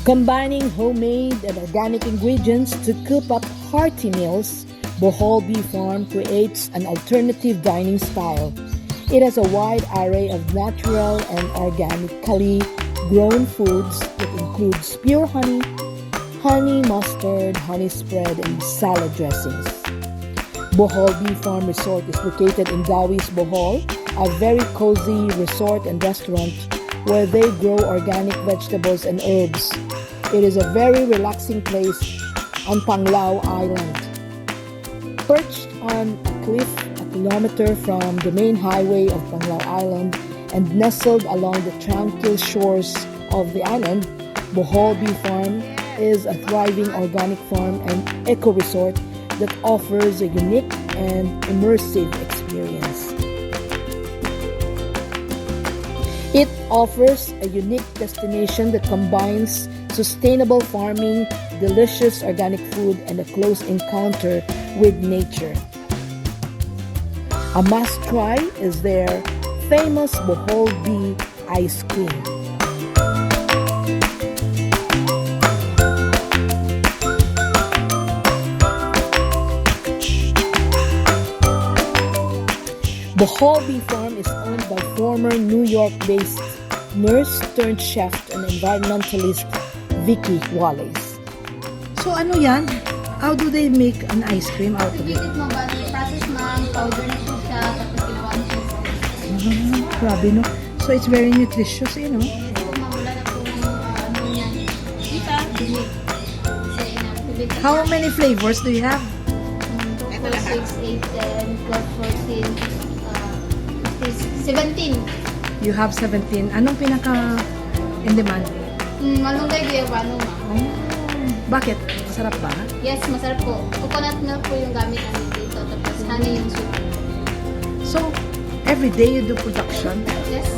Combining homemade and organic ingredients to cook up hearty meals, Bohol Bee Farm creates an alternative dining style. It has a wide array of natural and organically grown foods that includes pure honey, honey mustard, honey spread, and salad dressings. Bohol Bee Farm Resort is located in Dawis, Bohol, a very cozy resort and restaurant where they grow organic vegetables and herbs. It is a very relaxing place on Panglao Island. Perched on a cliff a kilometer from the main highway of Panglao Island and nestled along the tranquil shores of the island, Bohol Bee Farm is a thriving organic farm and eco-resort that offers a unique and immersive experience. It offers a unique destination that combines sustainable farming, delicious organic food, and a close encounter with nature. A must-try is their famous Bohol Bee ice cream. Bohol Bee Farm is owned by former New York-based nurse-turned-chef and environmentalist Vicky Wallace. So ano yan? How do they make an ice cream out of it? Pagpilit mo ba, process ma'am, powder na po siya, tapos ginawa mo siya. Grabe no? So it's very nutritious, you know? Yes po ma'am, wala na po ano yan. Kita? Bilik. Kasi inaktivate. How many flavors do you have? 2, 4, 6, 8, 10, 12, 14, 17. You have 17. Anong pinaka in demand? Malunggay guyabano ma'am. Oh, bakit? Masarap ba? Yes, masarap po. Coconut milk po yung gamit namin dito. Tapos honey yung soup. So, every day you do production? Yes.